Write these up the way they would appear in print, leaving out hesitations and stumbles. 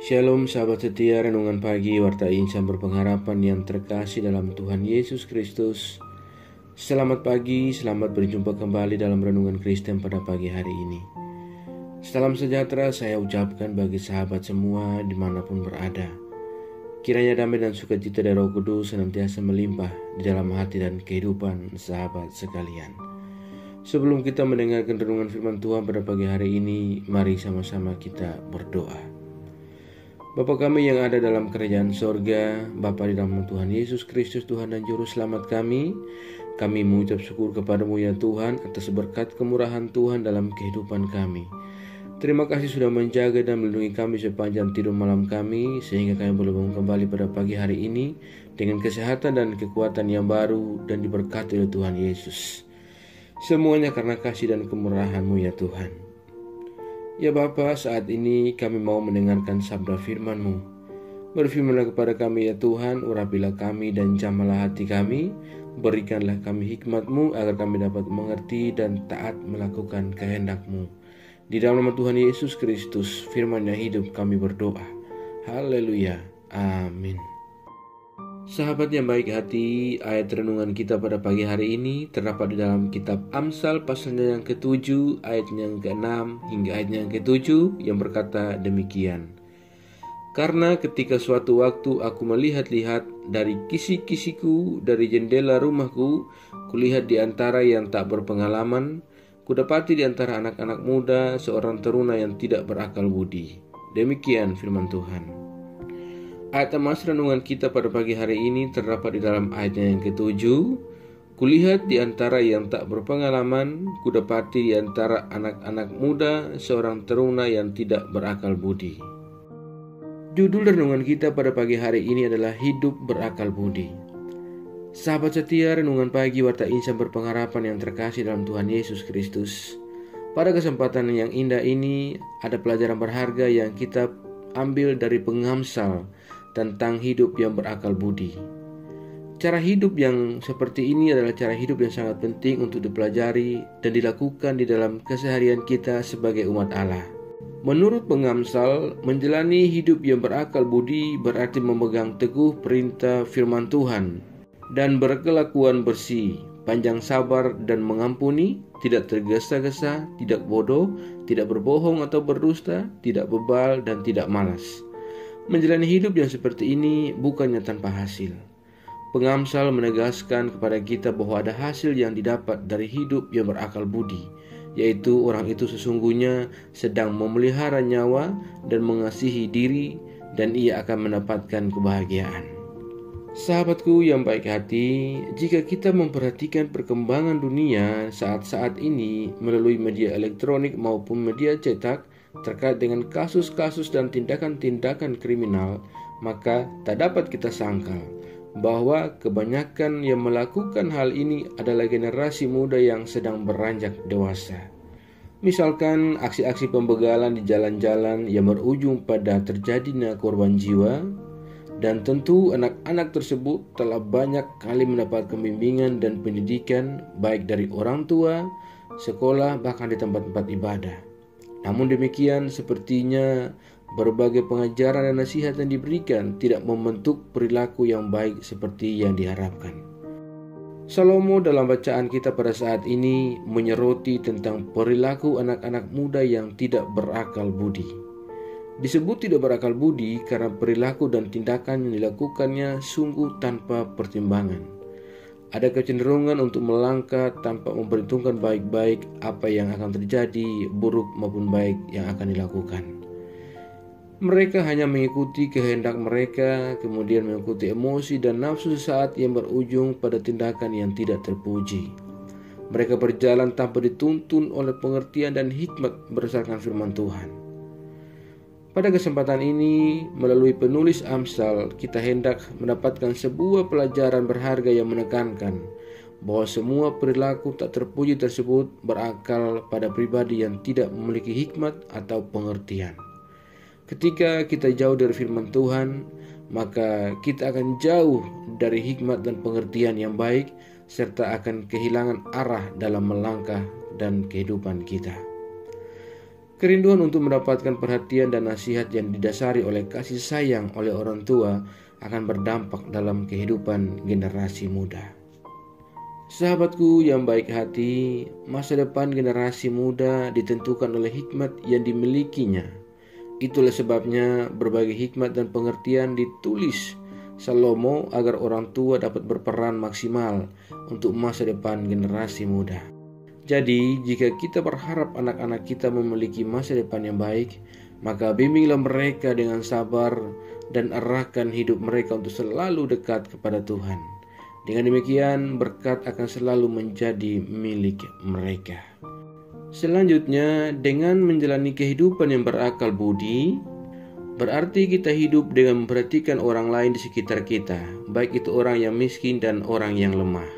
Shalom sahabat setia renungan pagi Warta Insan berpengharapan yang terkasih dalam Tuhan Yesus Kristus. Selamat pagi, selamat berjumpa kembali dalam renungan Kristen pada pagi hari ini. Salam sejahtera saya ucapkan bagi sahabat semua dimanapun berada. Kiranya damai dan sukacita dari Roh Kudus senantiasa melimpah di dalam hati dan kehidupan sahabat sekalian. Sebelum kita mendengarkan renungan firman Tuhan pada pagi hari ini, mari sama-sama kita berdoa. Bapa kami yang ada dalam kerajaan sorga, Bapa di dalam Tuhan Yesus Kristus, Tuhan dan Juru Selamat kami mengucap syukur kepadamu ya Tuhan atas berkat kemurahan Tuhan dalam kehidupan kami. Terima kasih sudah menjaga dan melindungi kami sepanjang tidur malam kami, sehingga kami boleh bangun kembali pada pagi hari ini dengan kesehatan dan kekuatan yang baru dan diberkati oleh Tuhan Yesus. Semuanya karena kasih dan kemurahan-Mu ya Tuhan. Ya Bapa, saat ini kami mau mendengarkan sabda firman-Mu. Berfirmanlah kepada kami ya Tuhan, urapilah kami dan jamalah hati kami. Berikanlah kami hikmat-Mu agar kami dapat mengerti dan taat melakukan kehendak-Mu. Di dalam nama Tuhan Yesus Kristus, firman yang hidup kami berdoa. Haleluya. Amin. Sahabat yang baik hati, ayat renungan kita pada pagi hari ini terdapat di dalam kitab Amsal pasalnya yang ke-7, ayatnya yang ke-6 hingga ayatnya yang ke-7 yang berkata demikian. Karena ketika suatu waktu aku melihat-lihat dari kisi-kisiku dari jendela rumahku, kulihat di antara yang tak berpengalaman, kudapati di antara anak-anak muda seorang teruna yang tidak berakal budi. Demikian firman Tuhan. Ayat emas renungan kita pada pagi hari ini terdapat di dalam ayatnya yang ke-7. Kulihat di antara yang tak berpengalaman, kudapati di antara anak-anak muda seorang teruna yang tidak berakal budi. Judul renungan kita pada pagi hari ini adalah hidup berakal budi. Sahabat setia renungan pagi Warta Insan berpengharapan yang terkasih dalam Tuhan Yesus Kristus. Pada kesempatan yang indah ini ada pelajaran berharga yang kita ambil dari pengamsal tentang hidup yang berakal budi. Cara hidup yang seperti ini adalah cara hidup yang sangat penting untuk dipelajari dan dilakukan di dalam keseharian kita sebagai umat Allah. Menurut pengamsal, menjalani hidup yang berakal budi berarti memegang teguh perintah firman Tuhan dan berkelakuan bersih, panjang sabar dan mengampuni, tidak tergesa-gesa, tidak bodoh, tidak berbohong atau berdusta, tidak bebal dan tidak malas. Menjalani hidup yang seperti ini bukannya tanpa hasil. Pengamsal menegaskan kepada kita bahwa ada hasil yang didapat dari hidup yang berakal budi, yaitu orang itu sesungguhnya sedang memelihara nyawa dan mengasihi diri, dan ia akan mendapatkan kebahagiaan. Sahabatku yang baik hati, jika kita memperhatikan perkembangan dunia saat-saat ini melalui media elektronik maupun media cetak, terkait dengan kasus-kasus dan tindakan-tindakan kriminal, maka tak dapat kita sangkal bahwa kebanyakan yang melakukan hal ini adalah generasi muda yang sedang beranjak dewasa. Misalkan aksi-aksi pembegalan di jalan-jalan yang berujung pada terjadinya korban jiwa, dan tentu anak-anak tersebut telah banyak kali mendapat pembimbingan dan pendidikan baik dari orang tua, sekolah, bahkan di tempat-tempat ibadah. Namun demikian, sepertinya berbagai pengajaran dan nasihat yang diberikan tidak membentuk perilaku yang baik seperti yang diharapkan. Salomo dalam bacaan kita pada saat ini menyoroti tentang perilaku anak-anak muda yang tidak berakal budi. Disebut tidak berakal budi karena perilaku dan tindakan yang dilakukannya sungguh tanpa pertimbangan. Ada kecenderungan untuk melangkah tanpa memperhitungkan baik-baik apa yang akan terjadi, buruk maupun baik yang akan dilakukan. Mereka hanya mengikuti kehendak mereka, kemudian mengikuti emosi dan nafsu sesaat yang berujung pada tindakan yang tidak terpuji. Mereka berjalan tanpa dituntun oleh pengertian dan hikmat berdasarkan firman Tuhan. Pada kesempatan ini, melalui penulis Amsal, kita hendak mendapatkan sebuah pelajaran berharga yang menekankan bahwa semua perilaku tak terpuji tersebut berakal pada pribadi yang tidak memiliki hikmat atau pengertian. Ketika kita jauh dari firman Tuhan, maka kita akan jauh dari hikmat dan pengertian yang baik, serta akan kehilangan arah dalam melangkah dan kehidupan kita. Kerinduan untuk mendapatkan perhatian dan nasihat yang didasari oleh kasih sayang oleh orang tua akan berdampak dalam kehidupan generasi muda. Sahabatku yang baik hati, masa depan generasi muda ditentukan oleh hikmat yang dimilikinya. Itulah sebabnya berbagai hikmat dan pengertian ditulis Salomo agar orang tua dapat berperan maksimal untuk masa depan generasi muda. Jadi, jika kita berharap anak-anak kita memiliki masa depan yang baik, maka bimbinglah mereka dengan sabar dan arahkan hidup mereka untuk selalu dekat kepada Tuhan. Dengan demikian, berkat akan selalu menjadi milik mereka. Selanjutnya, dengan menjalani kehidupan yang berakal budi, berarti kita hidup dengan memperhatikan orang lain di sekitar kita, baik itu orang yang miskin dan orang yang lemah.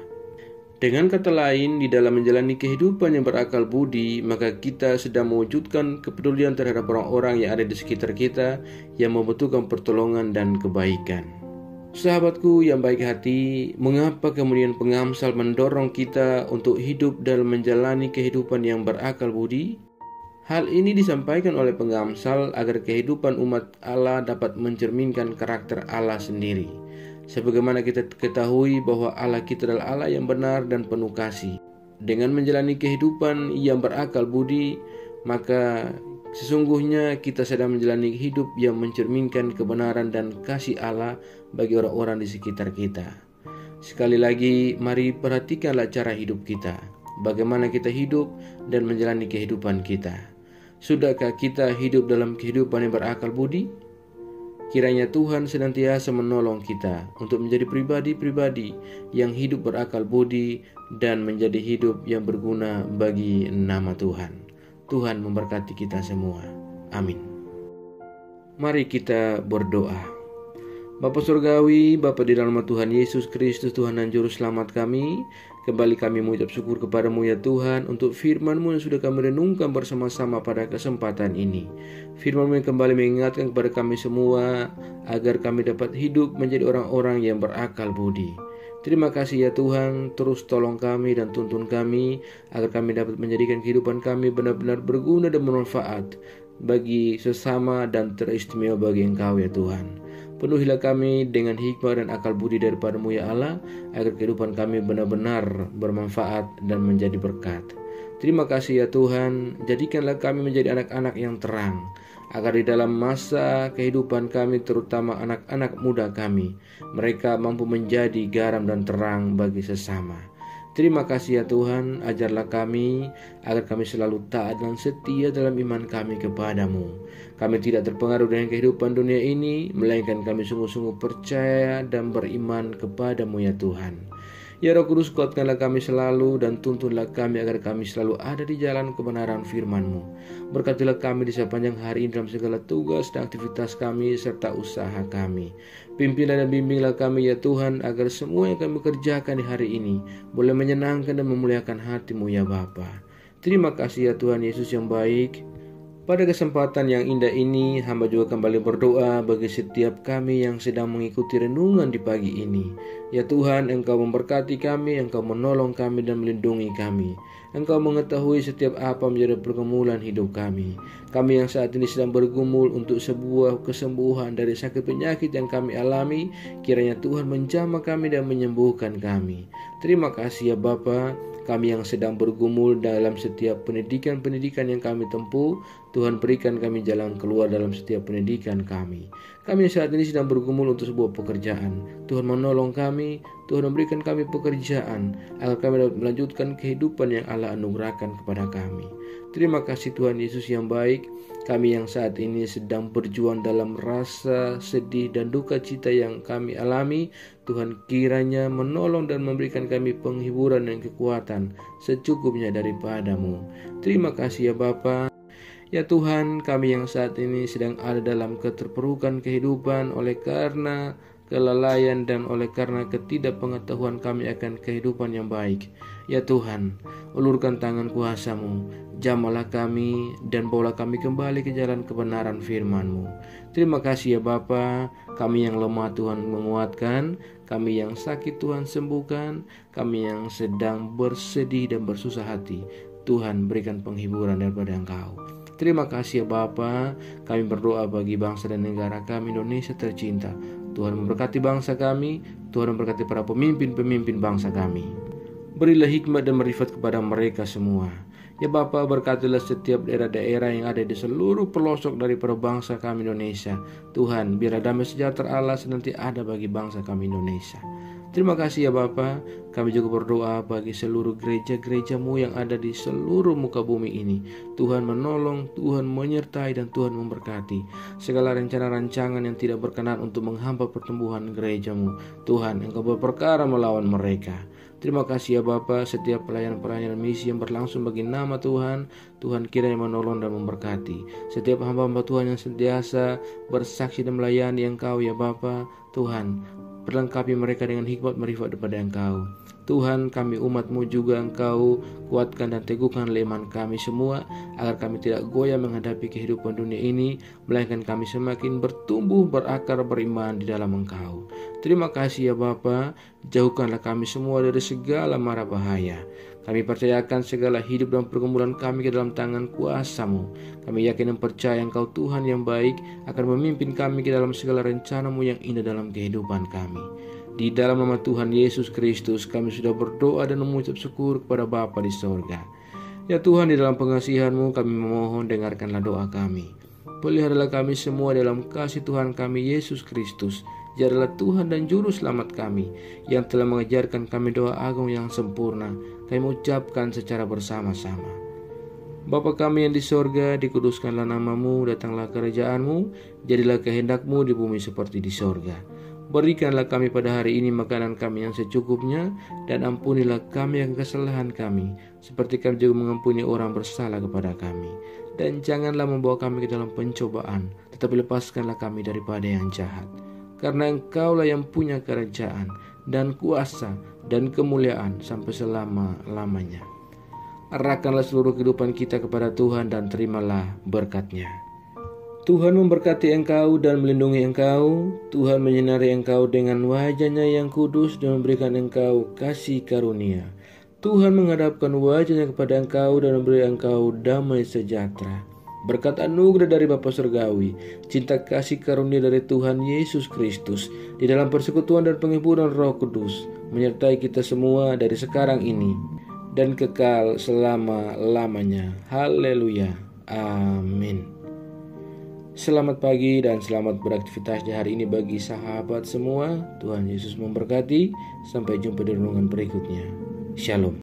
Dengan kata lain, di dalam menjalani kehidupan yang berakal budi, maka kita sedang mewujudkan kepedulian terhadap orang-orang yang ada di sekitar kita yang membutuhkan pertolongan dan kebaikan. Sahabatku yang baik hati, mengapa kemudian pengamsal mendorong kita untuk hidup dalam menjalani kehidupan yang berakal budi? Hal ini disampaikan oleh pengamsal agar kehidupan umat Allah dapat mencerminkan karakter Allah sendiri. Sebagaimana kita ketahui bahwa Allah kita adalah Allah yang benar dan penuh kasih. Dengan menjalani kehidupan yang berakal budi, maka sesungguhnya kita sedang menjalani hidup yang mencerminkan kebenaran dan kasih Allah bagi orang-orang di sekitar kita. Sekali lagi, mari perhatikanlah cara hidup kita. Bagaimana kita hidup dan menjalani kehidupan kita. Sudahkah kita hidup dalam kehidupan yang berakal budi? Kiranya Tuhan senantiasa menolong kita untuk menjadi pribadi-pribadi yang hidup berakal budi dan menjadi hidup yang berguna bagi nama Tuhan. Tuhan memberkati kita semua. Amin. Mari kita berdoa. Bapa Surgawi, Bapa di dalam nama Tuhan Yesus Kristus, Tuhan dan Juru Selamat kami, kembali kami mengucap syukur kepadamu ya Tuhan untuk firman-Mu yang sudah kami renungkan bersama-sama pada kesempatan ini. Firman-Mu yang kembali mengingatkan kepada kami semua agar kami dapat hidup menjadi orang-orang yang berakal budi. Terima kasih ya Tuhan, terus tolong kami dan tuntun kami agar kami dapat menjadikan kehidupan kami benar-benar berguna dan bermanfaat bagi sesama dan teristimewa bagi Engkau ya Tuhan. Penuhilah kami dengan hikmah dan akal budi daripada-Mu ya Allah, agar kehidupan kami benar-benar bermanfaat dan menjadi berkat. Terima kasih ya Tuhan, jadikanlah kami menjadi anak-anak yang terang, agar di dalam masa kehidupan kami, terutama anak-anak muda kami, mereka mampu menjadi garam dan terang bagi sesama. Terima kasih ya Tuhan, ajarlah kami agar kami selalu taat dan setia dalam iman kami kepadamu. Kami tidak terpengaruh dengan kehidupan dunia ini, melainkan kami sungguh-sungguh percaya dan beriman kepadamu ya Tuhan. Ya Roh Kudus, kuatkanlah kami selalu dan tuntunlah kami agar kami selalu ada di jalan kebenaran firman-Mu. Berkatilah kami di sepanjang hari ini dalam segala tugas dan aktivitas kami serta usaha kami. Pimpinlah dan bimbinglah kami ya Tuhan, agar semua yang kami kerjakan di hari ini boleh menyenangkan dan memuliakan hati-Mu ya Bapa. Terima kasih ya Tuhan Yesus yang baik. Pada kesempatan yang indah ini, hamba juga kembali berdoa bagi setiap kami yang sedang mengikuti renungan di pagi ini. Ya Tuhan, Engkau memberkati kami, Engkau menolong kami dan melindungi kami. Engkau mengetahui setiap apa menjadi pergumulan hidup kami. Kami yang saat ini sedang bergumul untuk sebuah kesembuhan dari sakit penyakit yang kami alami, kiranya Tuhan menjamah kami dan menyembuhkan kami. Terima kasih ya Bapa. Kami yang sedang bergumul dalam setiap pendidikan-pendidikan yang kami tempuh, Tuhan berikan kami jalan keluar dalam setiap pendidikan kami. Kami saat ini sedang bergumul untuk sebuah pekerjaan. Tuhan menolong kami, Tuhan memberikan kami pekerjaan, agar kami dapat melanjutkan kehidupan yang Allah anugerahkan kepada kami. Terima kasih Tuhan Yesus yang baik. Kami yang saat ini sedang berjuang dalam rasa sedih dan duka cita yang kami alami, Tuhan kiranya menolong dan memberikan kami penghiburan dan kekuatan secukupnya daripada-Mu. Terima kasih ya Bapa. Ya Tuhan, kami yang saat ini sedang ada dalam keterpurukan kehidupan oleh karena kelalaian dan oleh karena ketidakpengetahuan kami akan kehidupan yang baik. Ya Tuhan, ulurkan tangan kuasa-Mu, jamahlah kami dan bawalah kami kembali ke jalan kebenaran firman-Mu. Terima kasih ya Bapa, kami yang lemah Tuhan menguatkan, kami yang sakit Tuhan sembuhkan, kami yang sedang bersedih dan bersusah hati, Tuhan berikan penghiburan daripada Engkau. Terima kasih ya Bapa. Kami berdoa bagi bangsa dan negara kami Indonesia tercinta. Tuhan memberkati bangsa kami, Tuhan memberkati para pemimpin-pemimpin bangsa kami. Berilah hikmat dan marifat kepada mereka semua. Ya Bapa, berkatilah setiap daerah-daerah yang ada di seluruh pelosok daripada bangsa kami Indonesia. Tuhan, biarlah damai sejahtera Allah senantiasa ada bagi bangsa kami Indonesia. Terima kasih ya Bapa. Kami juga berdoa bagi seluruh gereja-gereja-Mu yang ada di seluruh muka bumi ini. Tuhan menolong, Tuhan menyertai, dan Tuhan memberkati segala rencana rancangan yang tidak berkenan untuk menghambat pertumbuhan gereja-Mu. Tuhan, Engkau berperkara melawan mereka. Terima kasih ya Bapa, setiap pelayanan-pelayanan misi yang berlangsung bagi nama Tuhan, Tuhan kiranya menolong dan memberkati. Setiap hamba-hamba Tuhan yang sentiasa bersaksi dan melayani Engkau ya Bapa, Tuhan, perlengkapi mereka dengan hikmat marifat daripada Engkau. Tuhan, kami umat-Mu juga Engkau kuatkan dan teguhkan iman kami semua, agar kami tidak goyah menghadapi kehidupan dunia ini, melainkan kami semakin bertumbuh, berakar, beriman di dalam Engkau. Terima kasih ya Bapa, jauhkanlah kami semua dari segala mara bahaya. Kami percayakan segala hidup dan pergumulan kami ke dalam tangan kuasa-Mu. Kami yakin dan percaya Engkau Tuhan yang baik akan memimpin kami ke dalam segala rencana-Mu yang indah dalam kehidupan kami. Di dalam nama Tuhan Yesus Kristus kami sudah berdoa dan mengucap syukur kepada Bapa di sorga. Ya Tuhan, di dalam pengasihan-Mu kami memohon, dengarkanlah doa kami. Peliharalah kami semua dalam kasih Tuhan kami Yesus Kristus. Dia adalah Tuhan dan Juru Selamat kami, yang telah mengajarkan kami doa agung yang sempurna. Kami mengucapkan secara bersama-sama. Bapa kami yang di sorga, dikuduskanlah nama-Mu, datanglah kerajaan-Mu, jadilah kehendak-Mu di bumi seperti di sorga. Berikanlah kami pada hari ini makanan kami yang secukupnya, dan ampunilah kami yang kesalahan kami, seperti kami juga mengampuni orang bersalah kepada kami. Dan janganlah membawa kami ke dalam pencobaan, tetapi lepaskanlah kami daripada yang jahat. Karena Engkaulah yang punya kerajaan, dan kuasa, dan kemuliaan sampai selama-lamanya. Arahkanlah seluruh kehidupan kita kepada Tuhan dan terimalah berkat-Nya. Tuhan memberkati engkau dan melindungi engkau. Tuhan menyinari engkau dengan wajah-Nya yang kudus dan memberikan engkau kasih karunia. Tuhan menghadapkan wajah-Nya kepada engkau dan memberi engkau damai sejahtera. Berkat anugerah dari Bapa Surgawi, cinta kasih karunia dari Tuhan Yesus Kristus, di dalam persekutuan dan penghiburan Roh Kudus, menyertai kita semua dari sekarang ini dan kekal selama-lamanya. Haleluya. Amin. Selamat pagi dan selamat beraktivitas di hari ini bagi sahabat semua. Tuhan Yesus memberkati. Sampai jumpa di renungan berikutnya. Shalom.